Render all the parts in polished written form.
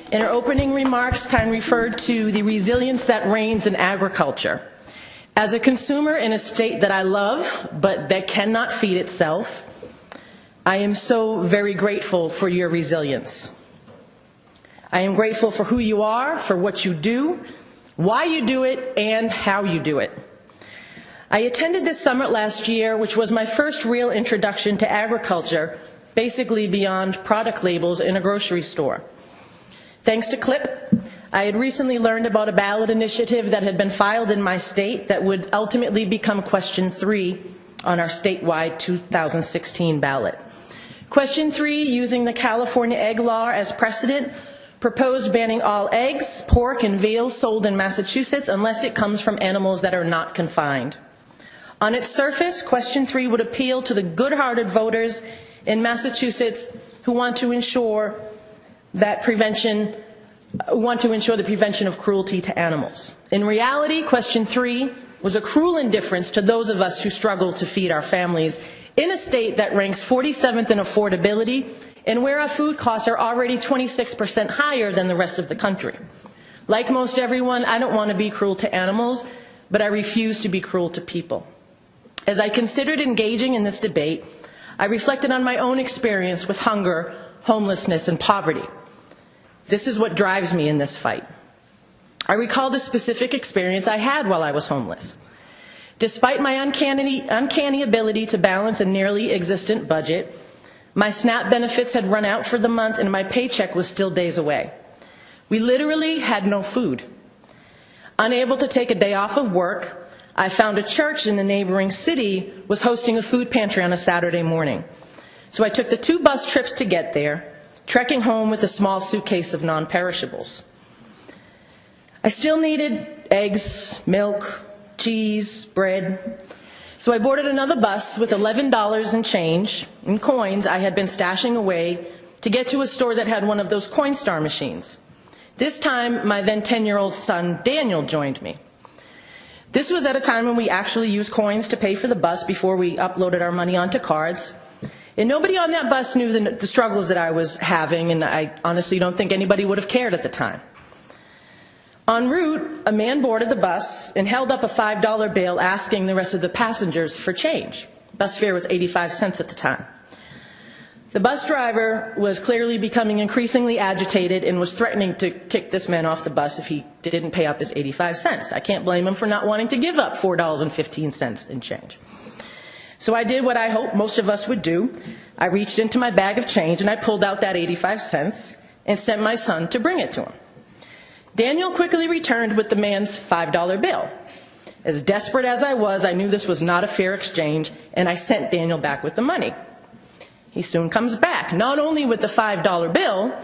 In her opening remarks, Tyne referred to the resilience that reigns in agriculture. As a consumer in a state that I love, but that cannot feed itself, I am so very grateful for your resilience. I am grateful for who you are, for what you do, why you do it, and how you do it. I attended this summit last year, which was my first real introduction to agriculture, basically beyond product labels in a grocery store. Thanks to CLIP, I had recently learned about a ballot initiative that had been filed in my state that would ultimately become question 3 on our statewide 2016 ballot. Question 3, using the California egg law as precedent, proposed banning all eggs, pork, and veal sold in Massachusetts unless it comes from animals that are not confined. On its surface, question 3 would appeal to the good-hearted voters in Massachusetts who want to ensure the prevention of cruelty to animals. In reality, question 3 was a cruel indifference to those of us who struggle to feed our families in a state that ranks 47th in affordability and where our food costs are already 26% higher than the rest of the country. Like most everyone, I don't want to be cruel to animals, but I refuse to be cruel to people. As I considered engaging in this debate, I reflected on my own experience with hunger, homelessness, and poverty. This is what drives me in this fight. I recalled a specific experience I had while I was homeless. Despite my uncanny ability to balance a nearly existent budget, my SNAP benefits had run out for the month and my paycheck was still days away. We literally had no food. Unable to take a day off of work, I found a church in a neighboring city was hosting a food pantry on a Saturday morning. So I took the 2 bus trips to get there, trekking home with a small suitcase of non-perishables. I still needed eggs, milk, cheese, bread. So I boarded another bus with $11 in change, in coins I had been stashing away to get to a store that had one of those Coinstar machines. This time, my then 10-year-old son, Daniel, joined me. This was at a time when we actually used coins to pay for the bus before we uploaded our money onto cards. And nobody on that bus knew the struggles that I was having, and I honestly don't think anybody would have cared at the time. En route, a man boarded the bus and held up a $5 bill asking the rest of the passengers for change. Bus fare was 85 cents at the time. The bus driver was clearly becoming increasingly agitated and was threatening to kick this man off the bus if he didn't pay up his 85 cents. I can't blame him for not wanting to give up $4.15 in change. So I did what I hope most of us would do. I reached into my bag of change and I pulled out that 85 cents and sent my son to bring it to him. Daniel quickly returned with the man's $5 bill. As desperate as I was, I knew this was not a fair exchange, and I sent Daniel back with the money. He soon comes back, not only with the $5 bill,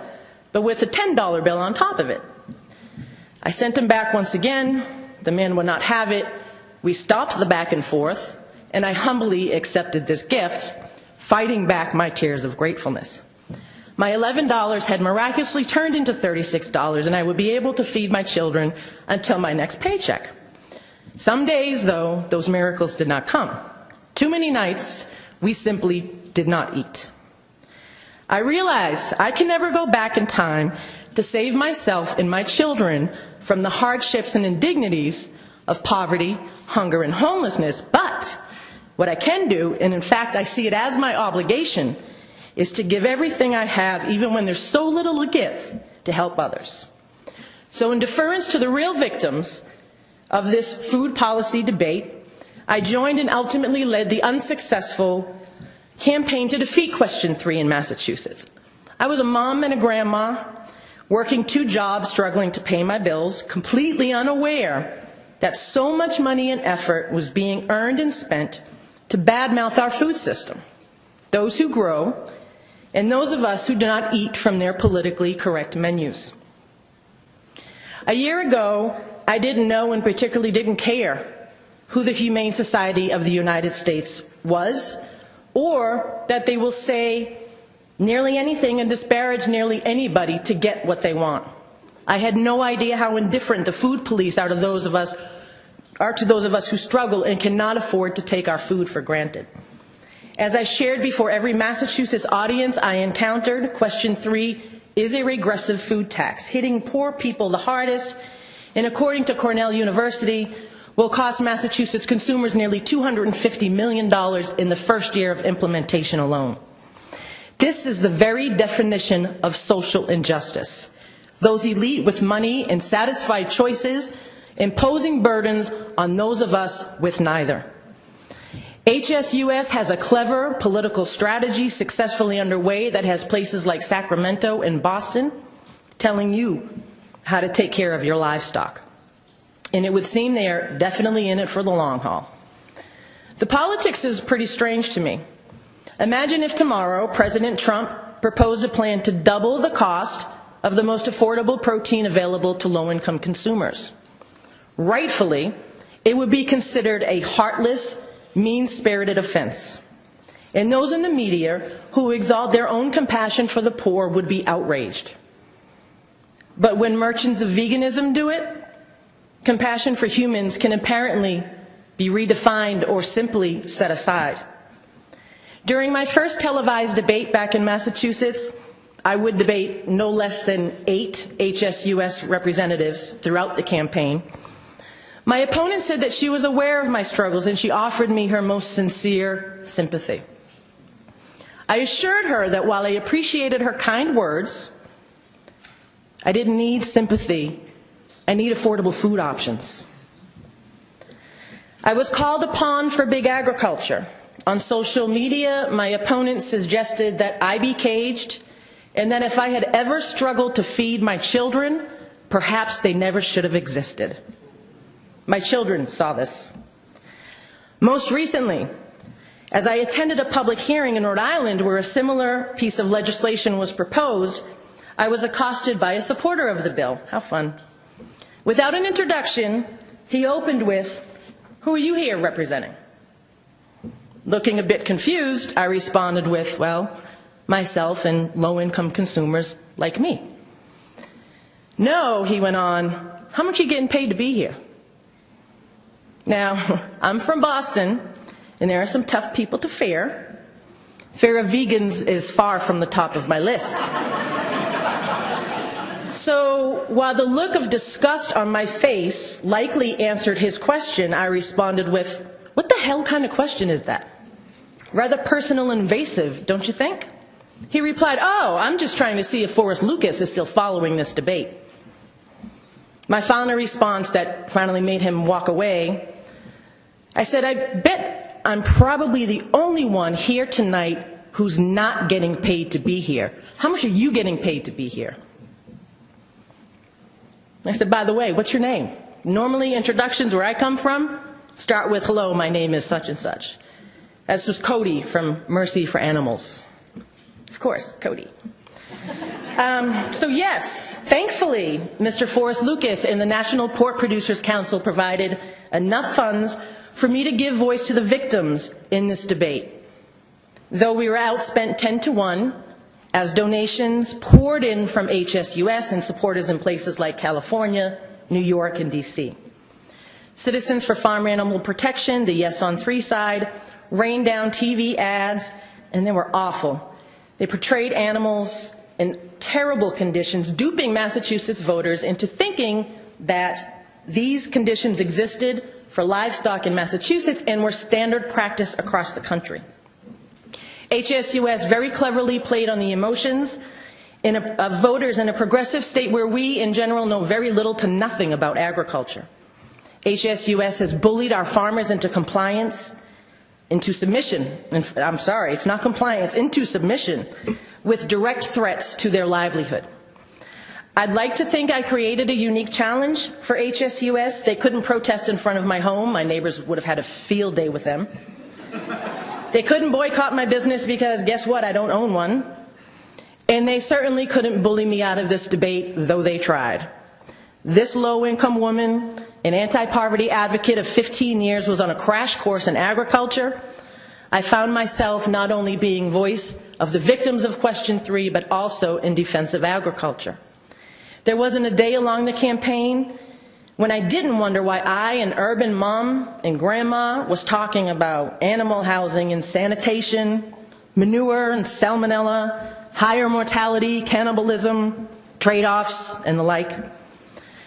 but with a $10 bill on top of it. I sent him back once again. The man would not have it. We stopped the back and forth, and I humbly accepted this gift, fighting back my tears of gratefulness. My $11 had miraculously turned into $36, and I would be able to feed my children until my next paycheck. Some days, though, those miracles did not come. Too many nights, we simply did not eat. I realized I can never go back in time to save myself and my children from the hardships and indignities of poverty, hunger, and homelessness, but what I can do, and in fact I see it as my obligation, is to give everything I have, even when there's so little to give, to help others. So in deference to the real victims of this food policy debate, I joined and ultimately led the unsuccessful campaign to defeat question 3 in Massachusetts. I was a mom and a grandma, working 2 jobs, struggling to pay my bills, completely unaware that so much money and effort was being earned and spent to badmouth our food system, those who grow, and those of us who do not eat from their politically correct menus. A year ago, I didn't know and particularly didn't care who the Humane Society of the United States was, or that they will say nearly anything and disparage nearly anybody to get what they want. I had no idea how indifferent the food police are to those of us who struggle and cannot afford to take our food for granted. As I shared before every Massachusetts audience I encountered, question 3 is a regressive food tax, hitting poor people the hardest, and according to Cornell University, will cost Massachusetts consumers nearly $250 million in the first year of implementation alone. This is the very definition of social injustice. Those elite with money and satisfied choices imposing burdens on those of us with neither. HSUS has a clever political strategy successfully underway that has places like Sacramento and Boston telling you how to take care of your livestock. And it would seem they are definitely in it for the long haul. The politics is pretty strange to me. Imagine if tomorrow President Trump proposed a plan to double the cost of the most affordable protein available to low-income consumers. Rightfully, it would be considered a heartless, mean-spirited offense. And those in the media who exalt their own compassion for the poor would be outraged. But when merchants of veganism do it, compassion for humans can apparently be redefined or simply set aside. During my first televised debate back in Massachusetts, I would debate no less than 8 HSUS representatives throughout the campaign. My opponent said that she was aware of my struggles and she offered me her most sincere sympathy. I assured her that while I appreciated her kind words, I didn't need sympathy. I need affordable food options. I was called upon for big agriculture. On social media, my opponent suggested that I be caged and that if I had ever struggled to feed my children, perhaps they never should have existed. My children saw this. Most recently, as I attended a public hearing in Rhode Island where a similar piece of legislation was proposed, I was accosted by a supporter of the bill. How fun. Without an introduction, he opened with, "Who are you here representing?" Looking a bit confused, I responded with, "Well, myself and low-income consumers like me." "No," he went on, "how much are you getting paid to be here?" Now, I'm from Boston, and there are some tough people to fear. Fear of vegans is far from the top of my list. So, while the look of disgust on my face likely answered his question, I responded with, "What the hell kind of question is that? Rather personal and invasive, don't you think?" He replied, "Oh, I'm just trying to see if Forrest Lucas is still following this debate." My final response that finally made him walk away, I said, "I bet I'm probably the only one here tonight who's not getting paid to be here. How much are you getting paid to be here?" I said, "By the way, what's your name?" Normally, introductions where I come from start with, "Hello, my name is such and such." This was Cody from Mercy for Animals. Of course, Cody. So yes, thankfully, Mr. Forrest Lucas and the National Pork Producers Council provided enough funds for me to give voice to the victims in this debate. Though we were outspent 10-1, as donations poured in from HSUS and supporters in places like California, New York, and DC. Citizens for Farm Animal Protection, the Yes on 3 side, rained down TV ads, and they were awful. They portrayed animals in terrible conditions, duping Massachusetts voters into thinking that these conditions existed for livestock in Massachusetts and were standard practice across the country. HSUS very cleverly played on the emotions of voters in a progressive state where we, in general, know very little to nothing about agriculture. HSUS has bullied our farmers into compliance, into submission. I'm sorry, it's not compliance, into submission, with direct threats to their livelihood. I'd like to think I created a unique challenge for HSUS. They couldn't protest in front of my home. My neighbors would have had a field day with them. They couldn't boycott my business because, guess what, I don't own one. And they certainly couldn't bully me out of this debate, though they tried. This low-income woman, an anti-poverty advocate of 15 years, was on a crash course in agriculture. I found myself not only being voice of the victims of Question 3, but also in defense of agriculture. There wasn't a day along the campaign when I didn't wonder why I, an urban mom and grandma, was talking about animal housing and sanitation, manure and salmonella, higher mortality, cannibalism, trade-offs, and the like.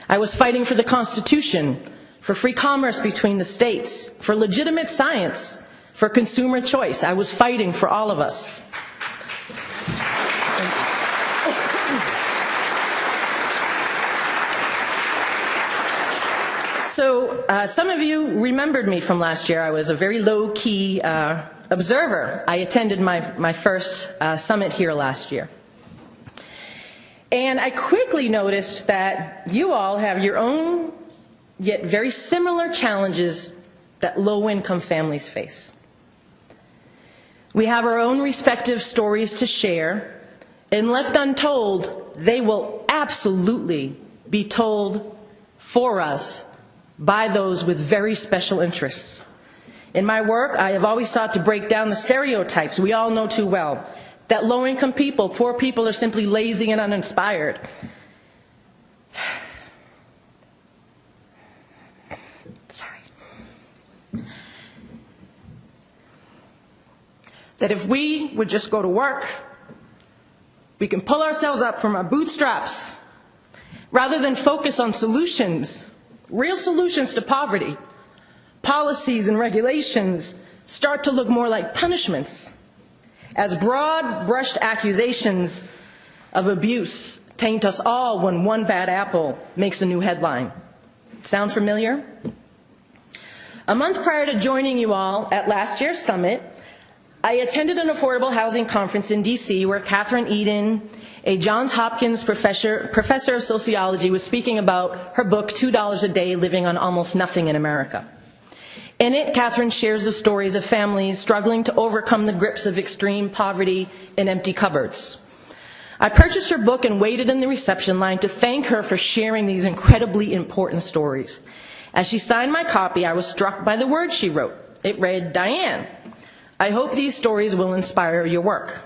I was fighting for the Constitution, for free commerce between the states, for legitimate science, for consumer choice. I was fighting for all of us. So some of you remembered me from last year. I was a very low-key observer. I attended my first summit here last year. And I quickly noticed that you all have your own, yet very similar challenges that low-income families face. We have our own respective stories to share, and left untold, they will absolutely be told for us by those with very special interests. In my work, I have always sought to break down the stereotypes we all know too well, that low-income people, poor people, are simply lazy and uninspired. Sorry. That if we would just go to work, we can pull ourselves up from our bootstraps, rather than focus on solutions, real solutions to poverty. Policies and regulations start to look more like punishments, as broad-brushed accusations of abuse taint us all when one bad apple makes a new headline. Sound familiar? A month prior to joining you all at last year's summit, I attended an affordable housing conference in D.C. where Catherine Eden, a Johns Hopkins professor of sociology, was speaking about her book, $2 a Day, Living on Almost Nothing in America. In it, Catherine shares the stories of families struggling to overcome the grips of extreme poverty and empty cupboards. I purchased her book and waited in the reception line to thank her for sharing these incredibly important stories. As she signed my copy, I was struck by the words she wrote. It read, "Diane, I hope these stories will inspire your work."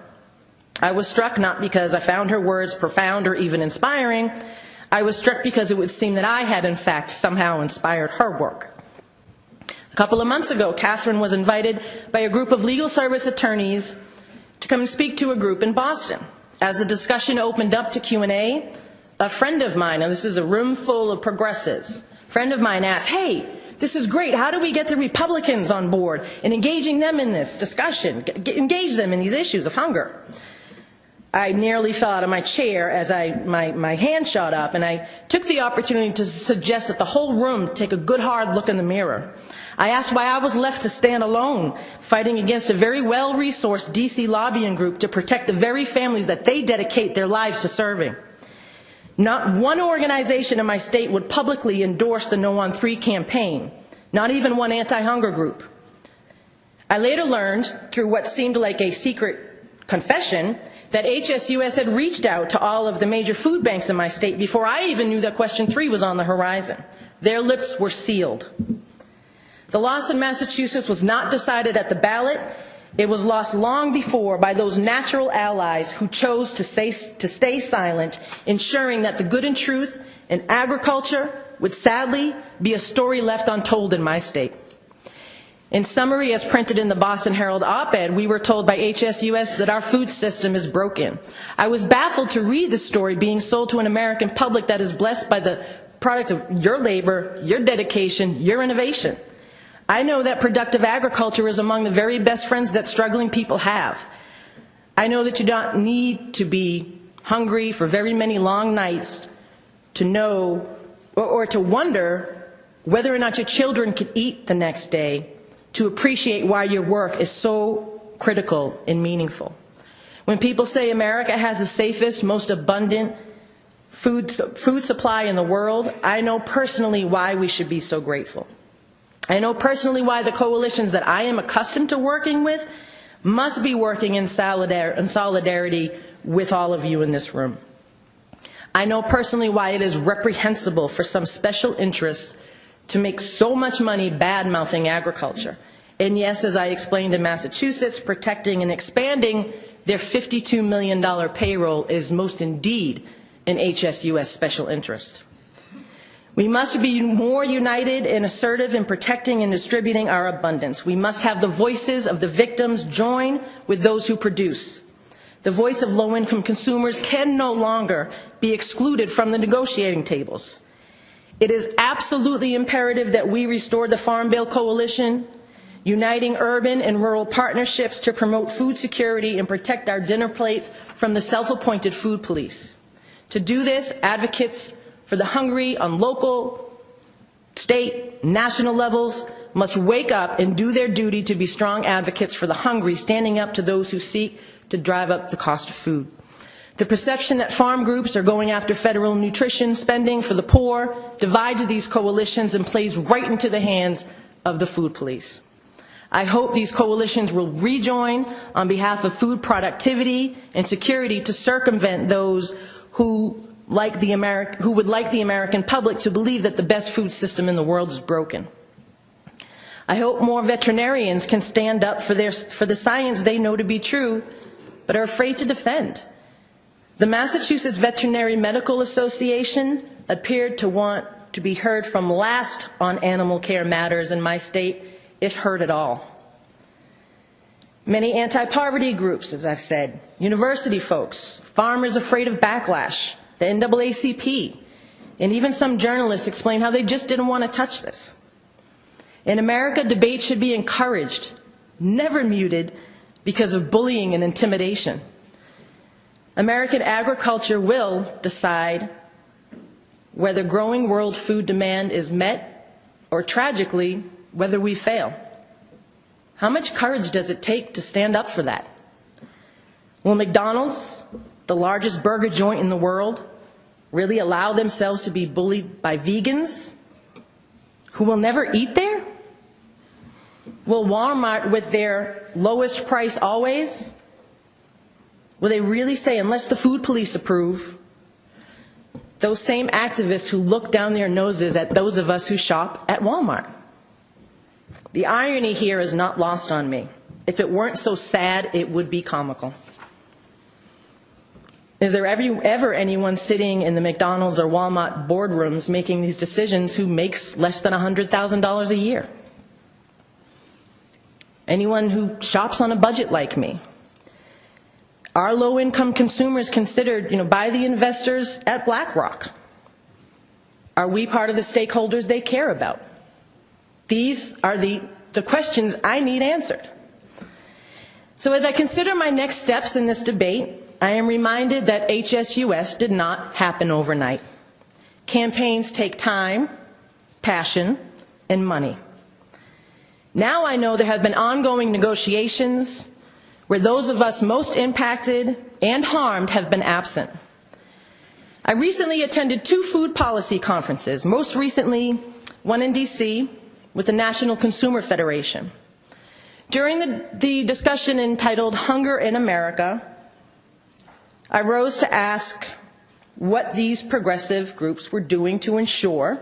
I was struck not because I found her words profound or even inspiring. I was struck because it would seem that I had, in fact, somehow inspired her work. A couple of months ago, Catherine was invited by a group of legal service attorneys to come and speak to a group in Boston. As the discussion opened up to Q&A, a friend of mine, and this is a room full of progressives, a friend of mine asked, "Hey, this is great. How do we get the Republicans on board and engaging them in this discussion, engage them in these issues of hunger?" I nearly fell out of my chair as my hand shot up, and I took the opportunity to suggest that the whole room take a good hard look in the mirror. I asked why I was left to stand alone, fighting against a very well-resourced D.C. lobbying group to protect the very families that they dedicate their lives to serving. Not one organization in my state would publicly endorse the No on 3 campaign, not even one anti-hunger group. I later learned, through what seemed like a secret confession, that HSUS had reached out to all of the major food banks in my state before I even knew that question 3 was on the horizon. Their lips were sealed. The loss in Massachusetts was not decided at the ballot. It was lost long before by those natural allies who chose to stay silent, ensuring that the good and truth in agriculture would sadly be a story left untold in my state. In summary, as printed in the Boston Herald op-ed, we were told by HSUS that our food system is broken. I was baffled to read the story being sold to an American public that is blessed by the product of your labor, your dedication, your innovation. I know that productive agriculture is among the very best friends that struggling people have. I know that you don't need to be hungry for very many long nights to know or to wonder whether or not your children could eat the next day, to appreciate why your work is so critical and meaningful. When people say America has the safest, most abundant food supply in the world, I know personally why we should be so grateful. I know personally why the coalitions that I am accustomed to working with must be working in solidarity with all of you in this room. I know personally why it is reprehensible for some special interests to make so much money bad-mouthing agriculture. And yes, as I explained in Massachusetts, protecting and expanding their $52 million payroll is most indeed an HSUS special interest. We must be more united and assertive in protecting and distributing our abundance. We must have the voices of the victims join with those who produce. The voice of low-income consumers can no longer be excluded from the negotiating tables. It is absolutely imperative that we restore the Farm Bill Coalition, uniting urban and rural partnerships to promote food security and protect our dinner plates from the self-appointed food police. To do this, advocates for the hungry on local, state, national levels must wake up and do their duty to be strong advocates for the hungry, standing up to those who seek to drive up the cost of food. The perception that farm groups are going after federal nutrition spending for the poor divides these coalitions and plays right into the hands of the food police. I hope these coalitions will rejoin on behalf of food productivity and security to circumvent those who would like the American public to believe that the best food system in the world is broken. I hope more veterinarians can stand up for the science they know to be true, but are afraid to defend. The Massachusetts Veterinary Medical Association appeared to want to be heard from last on animal care matters in my state, if heard at all. Many anti-poverty groups, as I've said, university folks, farmers afraid of backlash, the NAACP, and even some journalists explain how they just didn't want to touch this. In America, debate should be encouraged, never muted because of bullying and intimidation. American agriculture will decide whether growing world food demand is met or, tragically, whether we fail. How much courage does it take to stand up for that? Will McDonald's, the largest burger joint in the world, really allow themselves to be bullied by vegans who will never eat there? Will Walmart, with their lowest price always, will they really say, unless the food police approve? Those same activists who look down their noses at those of us who shop at Walmart. The irony here is not lost on me. If it weren't so sad, it would be comical. Is there ever anyone sitting in the McDonald's or Walmart boardrooms making these decisions who makes less than $100,000 a year? Anyone who shops on a budget like me? Are low-income consumers considered, by the investors at BlackRock? Are we part of the stakeholders they care about? These are the questions I need answered. So as I consider my next steps in this debate, I am reminded that HSUS did not happen overnight. Campaigns take time, passion, and money. Now I know there have been ongoing negotiations where those of us most impacted and harmed have been absent. I recently attended 2 food policy conferences, most recently one in DC with the National Consumer Federation. During the discussion entitled Hunger in America, I rose to ask what these progressive groups were doing to ensure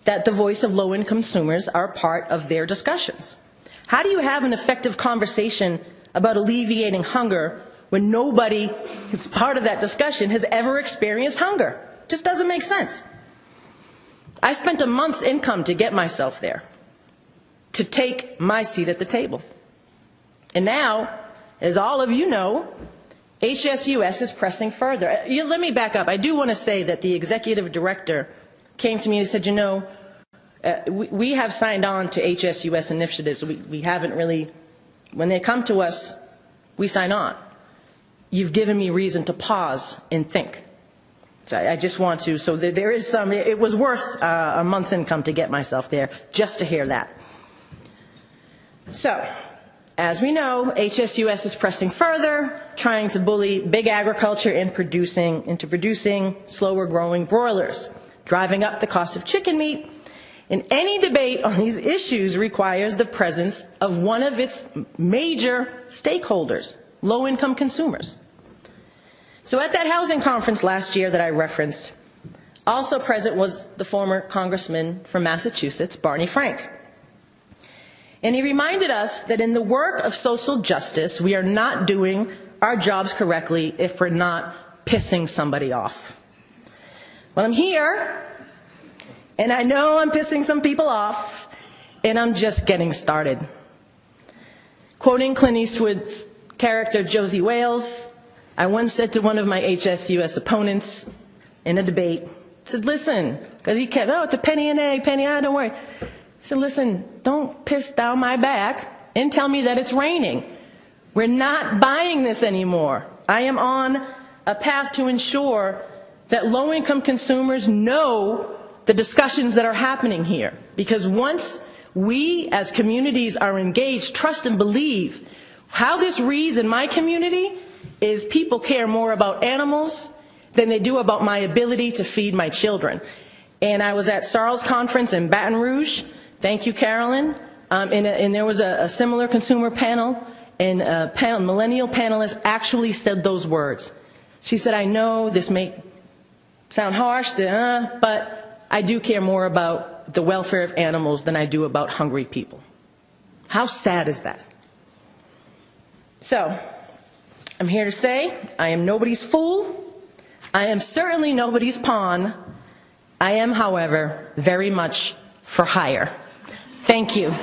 that the voice of low-income consumers are part of their discussions. How do you have an effective conversation about alleviating hunger when nobody who's part of that discussion has ever experienced hunger? Just doesn't make sense. I spent a month's income to get myself there, to take my seat at the table. And now, as all of you know, HSUS is pressing further. Let me back up. I do want to say that the executive director came to me and said, we have signed on to HSUS initiatives. We haven't really, when they come to us, we sign on. You've given me reason to pause and think. So I just want to, so there is some, it was worth a month's income to get myself there, just to hear that. So, as we know, HSUS is pressing further, trying to bully big agriculture into producing slower growing broilers, driving up the cost of chicken meat. And any debate on these issues requires the presence of one of its major stakeholders, low-income consumers. So at that housing conference last year that I referenced, also present was the former congressman from Massachusetts, Barney Frank. And he reminded us that in the work of social justice, we are not doing our jobs correctly if we're not pissing somebody off. Well, I'm here, and I know I'm pissing some people off, and I'm just getting started. Quoting Clint Eastwood's character, Josie Wales, I once said to one of my HSUS opponents in a debate, I said, listen, because he kept, oh, it's a penny an egg, don't worry. I said, listen, don't piss down my back and tell me that it's raining. We're not buying this anymore. I am on a path to ensure that low-income consumers know the discussions that are happening here. Because once we as communities are engaged, trust and believe, how this reads in my community is people care more about animals than they do about my ability to feed my children. And I was at SARL's conference in Baton Rouge. Thank you, Carolyn. And there was a similar consumer panel, and a millennial panelist actually said those words. She said, I know this may sound harsh, but I do care more about the welfare of animals than I do about hungry people. How sad is that? So, I'm here to say I am nobody's fool. I am certainly nobody's pawn. I am, however, very much for hire. Thank you.